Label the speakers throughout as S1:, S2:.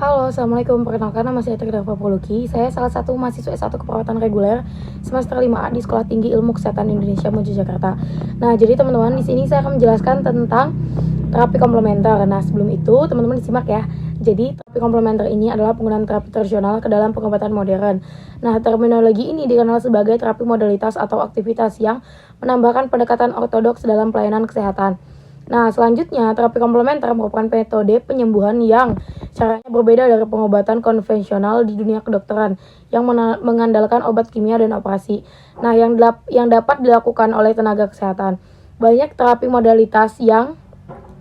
S1: Halo, Assalamualaikum. Perkenalkan, nama saya Trida Papuluki. Saya salah satu mahasiswa S1 Keperawatan Reguler semester 5A di Sekolah Tinggi Ilmu Kesehatan Indonesia Mojokerto. Nah, jadi teman-teman, di sini saya akan menjelaskan tentang terapi komplementer. Nah, sebelum itu teman-teman disimak ya. Jadi, terapi komplementer ini adalah penggunaan terapi tradisional ke dalam pengobatan modern. Nah, terminologi ini dikenal sebagai terapi modalitas atau aktivitas yang menambahkan pendekatan ortodoks dalam pelayanan kesehatan. Nah, selanjutnya, terapi komplementer merupakan metode penyembuhan yang caranya berbeda dari pengobatan konvensional di dunia kedokteran yang mengandalkan obat kimia dan operasi. Nah, yang dapat dilakukan oleh tenaga kesehatan. Banyak terapi modalitas yang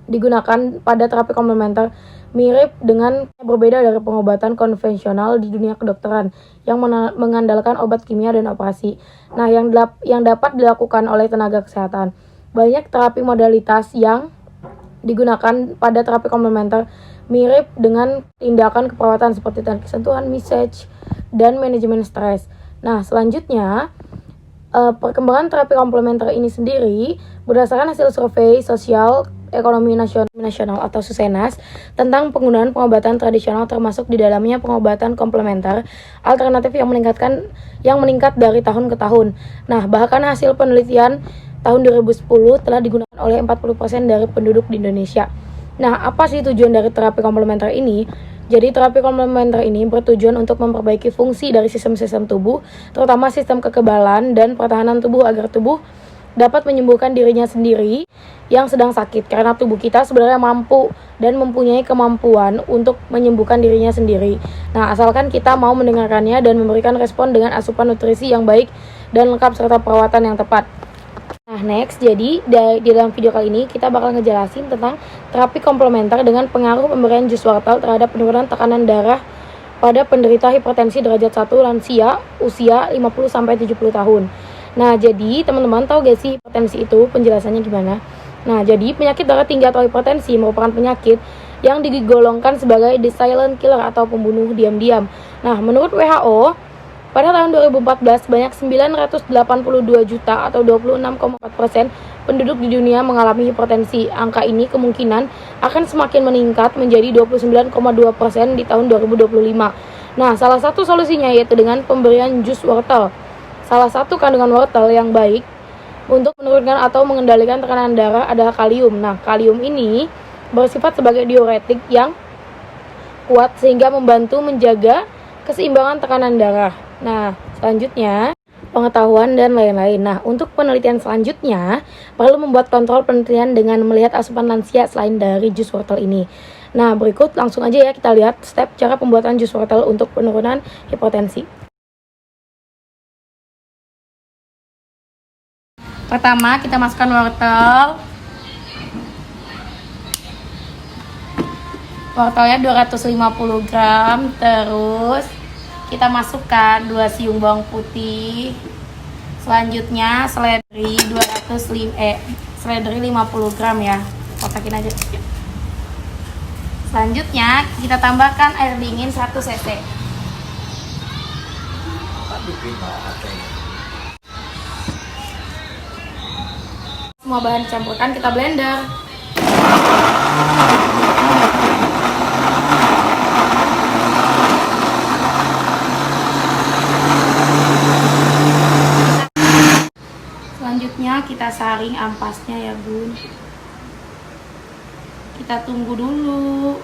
S1: digunakan pada terapi komplementer mirip dengan berbeda dari pengobatan konvensional di dunia kedokteran yang mengandalkan obat kimia dan operasi. Nah, yang dapat dilakukan oleh tenaga kesehatan. Banyak terapi modalitas yang digunakan pada terapi komplementer mirip dengan tindakan keperawatan seperti teknik sentuhan, massage, dan manajemen stres. Nah, selanjutnya, perkembangan terapi komplementer ini sendiri berdasarkan hasil survei sosial ekonomi nasional atau SUSENAS tentang penggunaan pengobatan tradisional termasuk di dalamnya pengobatan komplementer alternatif yang meningkat dari tahun ke tahun. Nah, bahkan hasil penelitian tahun 2010 telah digunakan oleh 40% dari penduduk di Indonesia. Nah, apa sih tujuan dari terapi komplementer ini? Jadi, terapi komplementer ini bertujuan untuk memperbaiki fungsi dari sistem-sistem tubuh, terutama sistem kekebalan dan pertahanan tubuh agar tubuh dapat menyembuhkan dirinya sendiri yang sedang sakit. Karena tubuh kita sebenarnya mampu dan mempunyai kemampuan untuk menyembuhkan dirinya sendiri. Nah, asalkan kita mau mendengarkannya dan memberikan respon dengan asupan nutrisi yang baik dan lengkap serta perawatan yang tepat. Nah, next, jadi di dalam video kali ini kita bakal ngejelasin tentang terapi komplementer dengan pengaruh pemberian jus wortel terhadap penurunan tekanan darah pada penderita hipertensi derajat 1 lansia usia 50-70 tahun. Nah, jadi teman-teman tahu gak sih hipertensi itu penjelasannya gimana? Nah, jadi penyakit darah tinggi atau hipertensi merupakan penyakit yang digolongkan sebagai the silent killer atau pembunuh diam-diam. Nah, menurut WHO, pada tahun 2014, banyak 982 juta atau 26,4% penduduk di dunia mengalami hipertensi. Angka ini kemungkinan akan semakin meningkat menjadi 29,2% di tahun 2025. Nah, salah satu solusinya yaitu dengan pemberian jus wortel. Salah satu kandungan wortel yang baik untuk menurunkan atau mengendalikan tekanan darah adalah kalium. Nah, kalium ini bersifat sebagai diuretik yang kuat sehingga membantu menjaga keseimbangan tekanan darah. Nah, selanjutnya pengetahuan dan lain-lain. Nah, untuk penelitian selanjutnya perlu membuat kontrol penelitian dengan melihat asupan lansia selain dari jus wortel ini. Nah, berikut langsung aja ya kita lihat step cara pembuatan jus wortel untuk penurunan hipertensi. Pertama, kita masukkan wortel. Wortelnya 250 gram, terus kita masukkan 2 siung bawang putih. Selanjutnya seledri 50 gram ya. Kotakin aja. Selanjutnya kita tambahkan air dingin 1 cc. Semua bahan dicampurkan, kita blender. Selanjutnya kita saring ampasnya ya bun. Kita tunggu dulu.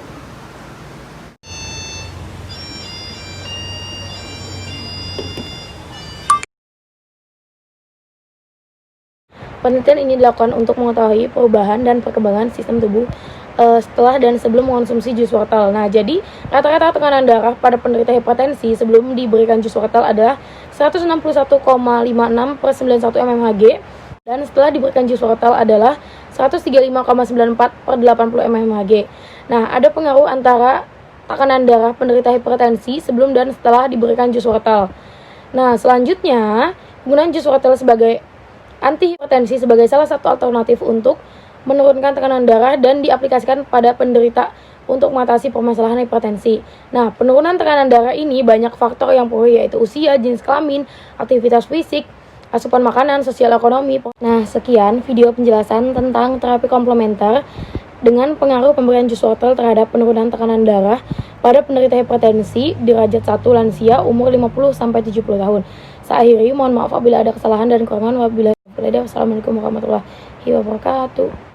S1: Penelitian ini dilakukan untuk mengetahui perubahan dan perkembangan sistem tubuh setelah dan sebelum mengonsumsi jus wortel. Nah, jadi rata-rata tekanan darah pada penderita hipertensi sebelum diberikan jus wortel adalah 161,56/91 mmHg dan setelah diberikan jus wortel adalah 135,94/80 mmHg. Nah, ada pengaruh antara tekanan darah penderita hipertensi sebelum dan setelah diberikan jus wortel. Nah, selanjutnya penggunaan jus wortel sebagai antihipertensi sebagai salah satu alternatif untuk menurunkan tekanan darah dan diaplikasikan pada penderita untuk mengatasi permasalahan hipertensi. Nah, penurunan tekanan darah ini banyak faktor yang mempengaruhi yaitu usia, jenis kelamin, aktivitas fisik, asupan makanan, sosial ekonomi. Nah, sekian video penjelasan tentang terapi komplementer dengan pengaruh pemberian jus wortel terhadap penurunan tekanan darah pada penderita hipertensi derajat 1 lansia umur 50-70 tahun. Saya akhiri, mohon maaf apabila ada kesalahan dan kekurangan. Wabillahi taufiq. Wassalamualaikum warahmatullahi wabarakatuh.